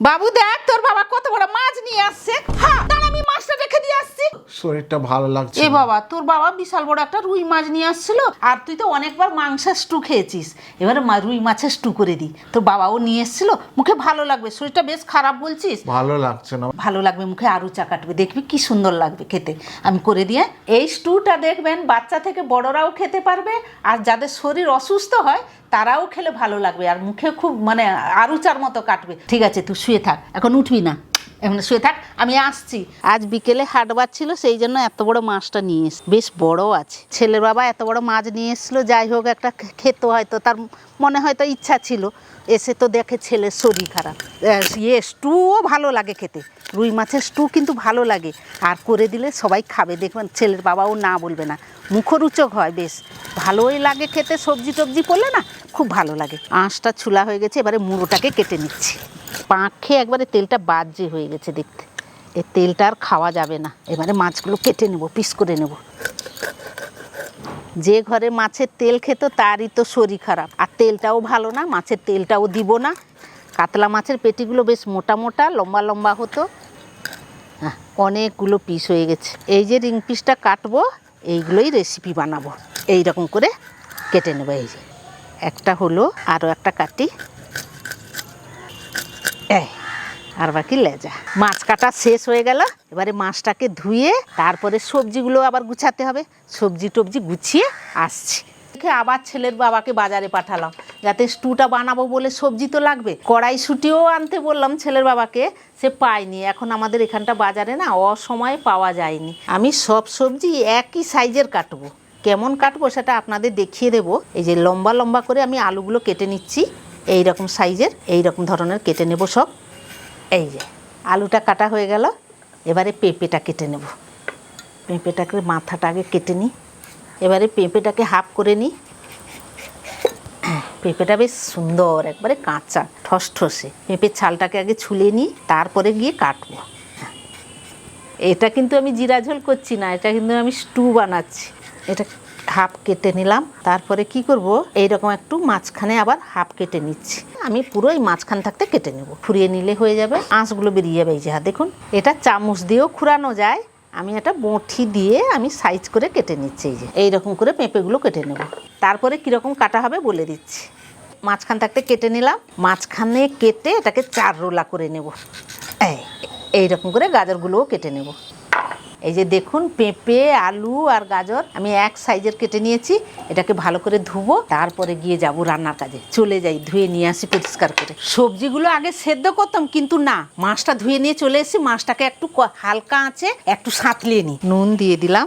বাবু দেখ তোর বাবা কত বড় মাছ নিয়ে আসছে। হ্যাঁ দাঁড়া আমি মাছটা রেখে দিয়ে আসছি। শরীরটা ভালো লাগছে এ বাবা তোর বাবা বিশাল বড় একটা রুই মাছ নিয়ে আসছিল, আর তুই তো অনেকবার মাংসের স্টু খেয়েছিস, এবারে রুই মাছের স্টু করে দি। তোর বাবাও নিয়ে এসেছিল, মুখে ভালো লাগবে, শরীরটা বেশ খারাপ বলছিস। ভালো লাগছে না। ভালো লাগবে, মুখে আরু চা কাটবে, দেখবি কি সুন্দর লাগবে খেতে। আমি করে দিয়ে এই স্টুটা দেখবেন বাচ্চা থেকে বড়রাও খেতে পারবে, আর যাদের শরীর অসুস্থ হয় তারাও খেলে ভালো লাগবে, আর মুখে খুব মানে আরু চার মতো কাটবে। ঠিক আছে তুই শুয়ে থাক, এখন উঠবি না, এমনি শুয়ে থাক, আমি আসছি। আজ বিকেলে হাট বার ছিল, সেই জন্য এত বড় মাছটা নিয়ে এসে, বেশ বড় আছে। ছেলের বাবা এত বড় মাছ নিয়ে এসেছিলো, যাই হোক একটা খেতে হয়তো তার মনে হয়তো ইচ্ছা ছিল, এসে তো দেখে ছেলের শরীর খারাপ। স্টুও ভালো লাগে খেতে, রুই মাছের স্টু কিন্তু ভালো লাগে, আর করে দিলে সবাই খাবে, দেখবেন ছেলের বাবাও না বলবে না, মুখরোচক হয়, বেশ ভালোই লাগে খেতে। সবজি টবজি পড়লে না খুব ভালো লাগে। আঁশটা ছুলা হয়ে গেছে, এবারে মুড়োটাকে কেটে নিচ্ছি। পাঁক খেয়ে একবারে তেলটা বাজে হয়ে গেছে দেখতে, এই তেলটা আর খাওয়া যাবে না। এবারে মাছগুলো কেটে নেব, পিস করে নেব। যে ঘরে মাছের তেল খেত তারই তো শরীর খারাপ, আর তেলটাও ভালো না, মাছের তেলটাও দিব না। কাতলা মাছের পেটিগুলো বেশ মোটা মোটা লম্বা লম্বা হতো। হ্যাঁ অনেকগুলো পিস হয়ে গেছে। এই যে রিং পিসটা কাটবো, এইগুলোই রেসিপি বানাবো। এই রকম করে কেটে নেবো। এই যে একটা হলো, আরও একটা কাটি, এই আর বাকি লেজা। মাছ কাটা শেষ হয়ে গেল, এবারে মাছটাকে ধুয়ে তারপরে সবজিগুলো আবার গুছাতে হবে। সবজি টবজি গুছিয়ে আসছি। আবার ছেলের বাবাকে বাজারে পাঠালাম, যাতে স্টুটা বানাবো বলে সবজি তো লাগবে। কড়াইশুঁটিও আনতে বললাম ছেলের বাবাকে, সে পায়নি। এখন আমাদের এখানটা বাজারে না অসময়ে পাওয়া যায়নি। আমি সব সবজি একই সাইজের কাটবো, কেমন কাটবো সেটা আপনাদের দেখিয়ে দেবো। এই যে লম্বা লম্বা করে আমি আলুগুলো কেটে নিচ্ছি, এই রকম সাইজের, এই রকম ধরনের কেটে নেব সব। এই যে আলুটা কাটা হয়ে গেল, এবারে পেঁপেটা কেটে নেব। পেঁপেটাকে মাথাটা আগে কেটে নিই, এবারে পেঁপেটাকে হাফ করে নিই। পেঁপেটা বেশ সুন্দর, একবারে কাঁচা ঠসঠসে। পেঁপের ছালটাকে আগে ছুলে নিই, তারপরে গিয়ে কাটবো। এটা কিন্তু আমি জিরা ঝোল করছি না, এটা কিন্তু আমি স্টু বানাচ্ছি। এটা হাফ কেটে নিলাম, তারপরে কি করব, এইরকম একটু মাঝখানে আবার হাফ কেটে নিচ্ছি। আমি পুরো এই মাঝখান থাকতে কেটে নেব, খুঁড়িয়ে নিলে হয়ে যাবে, আঁশগুলো বেরিয়ে যাবে। এই যে দেখুন, এটা চামচ দিয়েও খুঁড়ানো যায়, আমি এটা বঁটি দিয়ে আমি সাইজ করে কেটে নিচ্ছি। এই যে এইরকম করে পেঁপেগুলো কেটে নেব, তারপরে কীরকম কাটা হবে বলে দিচ্ছি। মাঝখান থাকতে কেটে নিলাম, মাঝখানে কেটে এটাকে 4 রোলা করে নেব। এইরকম করে গাজরগুলোও কেটে নেব। এই যে দেখুন, পেঁপে আলু আর গাজর আমি এক সাইজের কেটে নিয়েছি। এটাকে ভালো করে ধুবো, তারপরে গিয়ে যাব রান্নার কাজে। চলে যাই, ধুয়ে নিয়ে আসি পরিষ্কার করে। সবজিগুলো আগে সেদ্ধ করতাম, কিন্তু না, মাছটা ধুয়ে নিয়ে চলে এসেছি। মাছটাকে একটু হালকা আঁচে একটু সাঁতলিয়ে নিই। নুন দিয়ে দিলাম,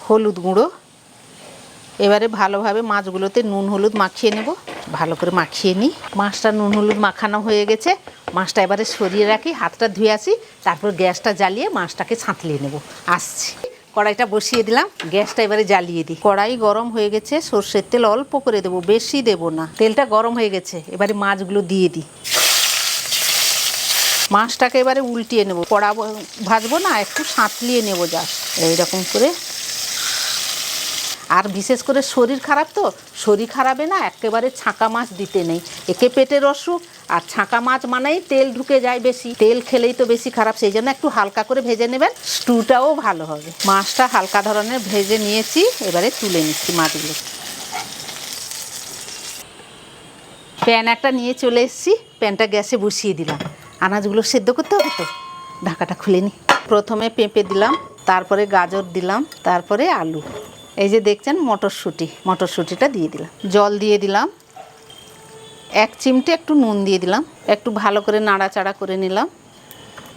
হলুদ গুঁড়ো। এবারে ভালোভাবে মাছগুলোতে নুন হলুদ মাখিয়ে নেব, ভালো করে মাখিয়ে নিই। মাছটা নুন হলুদ মাখানো হয়ে গেছে, মাছটা এবারে সরিয়ে রাখি, হাতটা ধুয়ে আসি, তারপর গ্যাসটা জ্বালিয়ে মাছটাকে ছাঁতলিয়ে নেব। আসছি, কড়াইটা বসিয়ে দিলাম, গ্যাসটা এবারে জ্বালিয়ে দিই। কড়াই গরম হয়ে গেছে, সর্ষের তেল অল্প করে দেবো, বেশি দেবো না। তেলটা গরম হয়ে গেছে, এবারে মাছগুলো দিয়ে দিই। মাছটাকে এবারে উল্টিয়ে নেব, কড়া ভাজবো না, একটু সাঁতলিয়ে নেব জাস্ট এইরকম করে। আর বিশেষ করে শরীর খারাপ তো, শরীর খারাপে না একেবারে ছাঁকা মাছ দিতে নেই, একে পেটের অসুখ। আর ছাঁকা মাছ মানেই তেল ঢুকে যায় বেশি, তেল খেলেই তো বেশি খারাপ, সেই জন্য একটু হালকা করে ভেজে নেবেন, স্টুটাও ভালো হবে। মাছটা হালকা ধরনের ভেজে নিয়েছি, এবারে তুলে নিচ্ছি মাছগুলো। প্যান একটা নিয়ে চলে এসেছি, প্যানটা গ্যাসে বসিয়ে দিলাম। আনাজগুলো সেদ্ধ করতে হবে তো, ঢাকাটা খুলে নিই। প্রথমে পেঁপে দিলাম, তারপরে গাজর দিলাম, তারপরে আলু। এই যে দেখছেন মটরশুঁটি, মটরশুঁটিটা দিয়ে দিলাম। জল দিয়ে দিলাম, 1 চিমটে একটু নুন দিয়ে দিলাম, একটু ভালো করে নাড়াচাড়া করে নিলাম।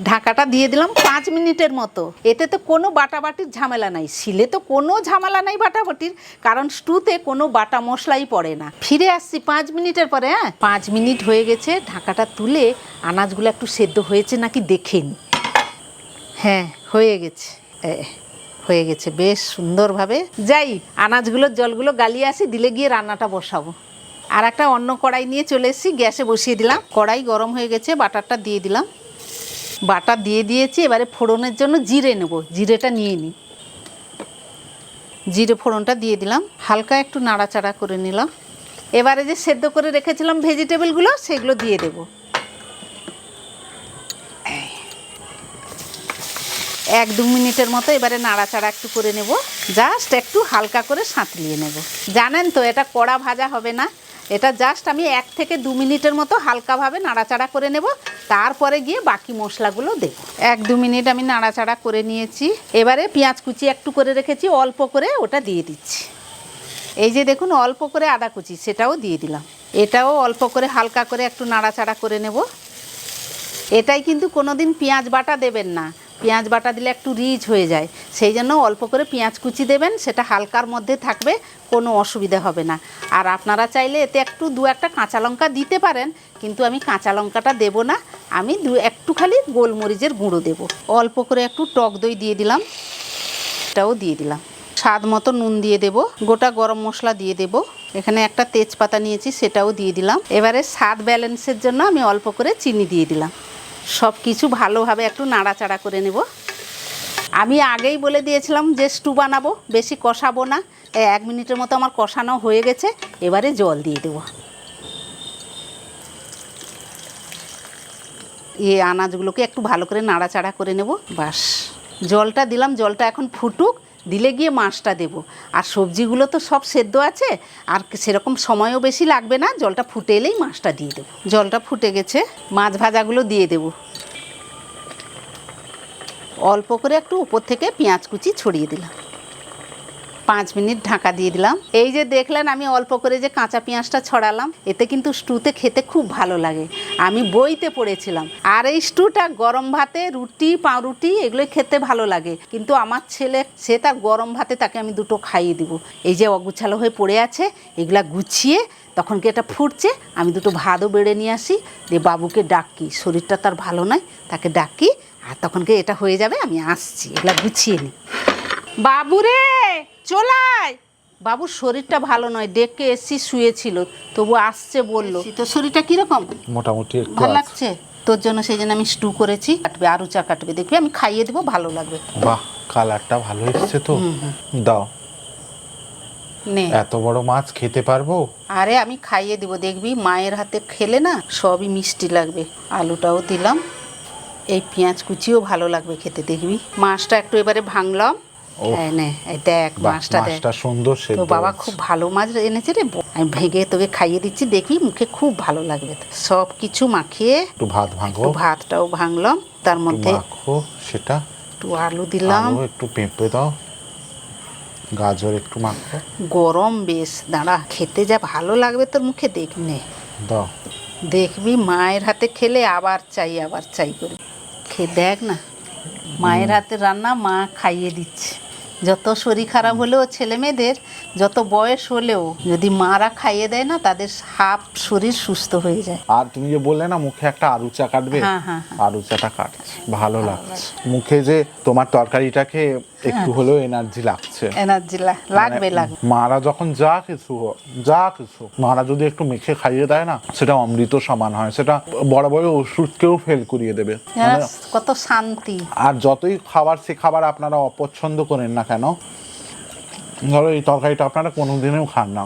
ঢাকাটা দিয়ে দিলাম 5 মিনিটের মতো। এতে তো কোনো বাটাবাটির ঝামেলা নাই, শিলে তো কোনো ঝামেলা নাই বাটাবাটির, কারণ স্টুতে কোনো বাটা মশলাই পড়ে না। ফিরে আসছি 5 মিনিটের পরে। 5 মিনিট হয়ে গেছে, ঢাকাটা তুলে আনাজগুলো একটু সেদ্ধ হয়েছে নাকি দেখে নিই। হ্যাঁ হয়ে গেছে, হয়ে গেছে বেশ সুন্দরভাবে। যাই আনাজগুলোর জলগুলো গালিয়ে আসি, দিলে গিয়ে রান্নাটা বসাবো। আর একটা অন্য কড়াই নিয়ে চলে এসেছি, গ্যাসে বসিয়ে দিলাম। কড়াই গরম হয়ে গেছে, বাটারটা দিয়ে দিলাম। বাটা দিয়ে দিয়েছি, এবারে ফোড়নের জন্য জিরে নেব, জিরেটা নিয়ে নিই। জিরে ফোড়নটা দিয়ে দিলাম, হালকা একটু নাড়াচাড়া করে নিলাম। এবারে যে সেদ্ধ করে রেখেছিলাম ভেজিটেবলগুলো, সেগুলো দিয়ে দেব। 1-2 মিনিটের মতো এবারে নাড়াচাড়া একটু করে নেব, জাস্ট একটু হালকা করে সাঁতলিয়ে নেব। জানেন তো এটা কড়া ভাজা হবে না, এটা জাস্ট আমি 1 থেকে 2 মিনিটের মতো হালকাভাবে নাড়াচাড়া করে নেব, তারপরে গিয়ে বাকি মশলাগুলো দেব। 1-2 মিনিট আমি নাড়াচাড়া করে নিয়েছি। এবারে পেঁয়াজ কুচি একটু করে রেখেছি, অল্প করে ওটা দিয়ে দিচ্ছি। এই যে দেখুন অল্প করে আদা কুচি, সেটাও দিয়ে দিলাম। এটাও অল্প করে হালকা করে একটু নাড়াচাড়া করে নেব। এটাই কিন্তু কোনোদিন পেঁয়াজ বাটা দেবেন না, পেঁয়াজ বাটা দিলে একটু রিচ হয়ে যায়, সেই জন্য অল্প করে পেঁয়াজ কুচি দেবেন, সেটা হালকার মধ্যে থাকবে, কোনো অসুবিধা হবে না। আর আপনারা চাইলে এতে একটু 2-1টা কাঁচা লঙ্কা দিতে পারেন, কিন্তু আমি কাঁচা লঙ্কাটা দেবো না, আমি একটু খালি গোলমরিচের গুঁড়ো দেব। অল্প করে একটু টক দই দিয়ে দিলাম, এটাও দিয়ে দিলাম। স্বাদ মতো নুন দিয়ে দেব, গোটা গরম মশলা দিয়ে দেব, এখানে একটা তেজপাতা নিয়েছি সেটাও দিয়ে দিলাম। এবারে স্বাদ ব্যালেন্সের জন্য আমি অল্প করে চিনি দিয়ে দিলাম। সব কিছু ভালোভাবে একটু নাড়াচাড়া করে নেব। আমি আগেই বলে দিয়েছিলাম যে স্টু বানাবো, বেশি কষাবো না। 1 মিনিটের মতো আমার কষানো হয়ে গেছে, এবারে জল দিয়ে দেবো। এই আনাজগুলোকে একটু ভালো করে নাড়াচাড়া করে নেব, বাস। জলটা দিলাম, জলটা এখন ফুটুক, দিলে গিয়ে মাছটা দেব। আর সবজিগুলো তো সব সেদ্ধ আছে, আর সেরকম সময়ও বেশি লাগবে না, জলটা ফুটে এলেই মাছটা দিয়ে দেবো। জলটা ফুটে গেছে, মাছ ভাজাগুলো দিয়ে দেব। অল্প করে একটু উপর থেকে পেঁয়াজ কুচি ছড়িয়ে দিলাম। 5 মিনিট ঢাকা দিয়ে দিলাম। এই যে দেখলেন আমি অল্প করে যে কাঁচা পেঁয়াজটা ছড়ালাম, এতে কিন্তু স্টুতে খেতে খুব ভালো লাগে। আমি বইতে পড়েছিলাম। আর এই স্টুটা গরম ভাতে, রুটি, পাউরুটি এগুলো খেতে ভালো লাগে, কিন্তু আমার ছেলে, সে তার গরম ভাতে তাকে আমি 2টো খাইয়ে দিব। এই যে অগুছালো হয়ে পড়ে আছে, এগুলা গুছিয়ে তখন কি এটা ফুটছে, আমি 2টো ভাতও বেড়ে নিয়ে আসি, দিয়ে বাবুকে ডাকি, শরীরটা তার ভালো নয়, তাকে ডাকি, আর তখনকে এটা হয়ে যাবে, আমি আসছি, এগুলা গুছিয়ে নিই। বাবুরে চলায়, বাবুর শরীরটা ভালো নয়, ডেকে এসছি, শুয়েছিল, তবু আসছে বললো। তোর শরীরটা কিরকম? মোটামুটি একটু ভালো আছে। লাগছে তোর জন্য, সেই জন্য আমি স্টু করেছি। কাটবে, আরু চা কাটবে, দেখবি আমি খাইয়ে দেবো, ভালো লাগবে। বাহ, কালারটা ভালো এসছে তো। দাও, নে। এত বড় মাছ খেতে পারবো? আরে আমি খাইয়ে দিব, দেখবি মায়ের হাতে খেলে না সবই মিষ্টি লাগবে। আলুটাও দিলাম, এই পেঁয়াজ কুচিও ভালো লাগবে খেতে, দেখবি। মাছটা একটু এবারে ভাঙলাম। হ্যাঁ নে, এই দেখ মাছটা দেখ, মাছটা সুন্দর সেদ্ধ। তো বাবা খুব ভালো মাছ এনেছে রে, আমি ভেঙে তোকে খাইয়ে দিচ্ছি, দেখবি মুখে খুব ভালো লাগবে। সব কিছু মাখিয়ে একটু ভাত ভাঙো, একটু ভাতটাও ভাঙলাম, তার মধ্যে মাখো সেটা, একটু আলু দিলাম, একটু পেঁপে দাও, গাজর একটু মাখো। গরম বেশ, দাঁড়া, খেতে যা ভালো লাগবে তোর মুখে, দেখ নে, দাও। দেখবি মায়ের হাতে খেলে আবার চাই করে খেয়ে দেখ না, মায়ের হাতে রান্না মা খাইয়ে দিচ্ছে। যত শরীর খারাপ হলেও ছেলে মেয়েদের, যত বয়স হলেও যদি মারা খাইয়ে দেয় না, তাদের হাফ শরীর সুস্থ হয়ে যায়। আর তুমি যে বললে না মুখে একটা আলু চা কাটবে, হ্যাঁ। আলু চাটা কাটছে, ভালো লাগছে মুখে, যে তোমার তরকারিটাকে একটু হলেও এনার্জি লাগছে। এনার্জি লাগবে। মারা যখন যা কিছু মারা যদি একটু মেখে খাইয়ে দেয় না, সেটা অমৃত সমান হয়, সেটা বড় বড় ওষুধকেও ফেল করিয়ে দেবে। কত শান্তি। আর যতই খাবার, সে খাবার আপনারা অপছন্দ করেন না কেন, ধরো এই তরকারিটা আপনারা কোনোদিনও খান না,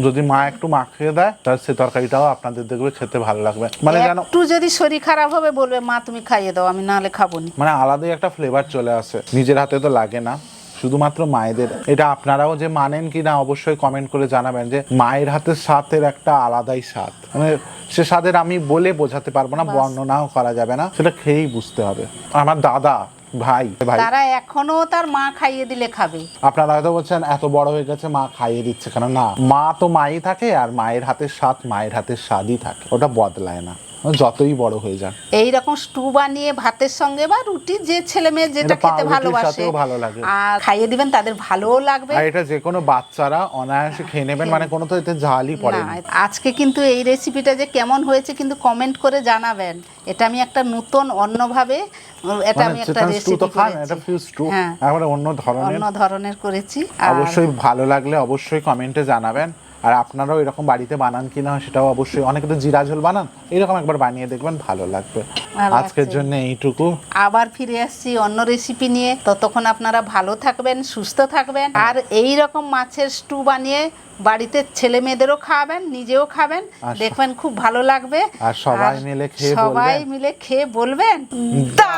যদি মা একটু মাখিয়ে দেয়, তাহলে সে তরকারিটাও আপনাদের দেখবে খেতে ভালো লাগবে। মানে যেন একটু যদি শরীর খারাপ হবে বলবে মা তুমি খাইয়ে দাও, আমি নাহলে খাবো না। মানে আলাদাই একটা ফ্লেভার চলে আসে, নিজের হাতে তো লাগে না, শুধুমাত্র মায়েদের। এটা আপনারাও যে মানেন কি না অবশ্যই কমেন্ট করে জানাবেন, যে মায়ের হাতের স্বাদের একটা আলাদাই স্বাদ, মানে সে স্বাদের আমি বলে বোঝাতে পারবো না, বর্ণনাও করা যাবে না, সেটা খেয়েই বুঝতে হবে। আমার দাদা, ভাই, তারা এখনো তার মা খাইয়ে দিলে খাবে। আপনারা হয়তো বলছেন এত বড় হয়ে গেছে মা খাইয়ে দিচ্ছে কেন, না, মা তো মাই থাকে, আর মায়ের হাতের স্বাদ মায়ের হাতের স্বাদই থাকে, ওটা বদলায় না যতই বড় হয়ে যাক। এইরকম স্টু বানিয়ে ভাতের সঙ্গে বা রুটি, যে ছেলে মেয়ে যেটা খেতে ভালোবাসে, ভালো লাগে, আর খাইয়ে দিবেন, তাদের ভালোও লাগবে। আর এটা যে কোনো বাচ্চারা অনায়াসে খেয়ে নেবেন, মানে কোনো তো এতে ঝালই পড়ে না। আজকে কিন্তু এই রেসিপিটা যে কেমন হয়েছে কিন্তু কমেন্ট করে জানাবেন। এটা আমি একটা নতুন অন্যভাবে, এটা আমি একটা রেসিপি অন্য ধরনের করেছি। অবশ্যই ভালো লাগলে অবশ্যই কমেন্টে জানাবেন। আর আপনারাও এরকম বাড়িতে বানান কিনা সেটাও অবশ্যই, অনেকে তো জিরা ঝোল বানান, এরকম একবার বানিয়ে দেখবেন, ভালো লাগবে। আজকের জন্য এইটুকু, আবার ফিরে আসছি অন্য রেসিপি নিয়ে। ততক্ষণ আপনারা ভালো থাকবেন, সুস্থ থাকবেন, আর এই রকম মাছের স্টু বানিয়ে বাড়িতে ছেলে মেয়েদেরও খাওয়াবেন, নিজেও খাবেন, দেখবেন খুব ভালো লাগবে। আর সবাই মিলে খেয়ে বলবেন দা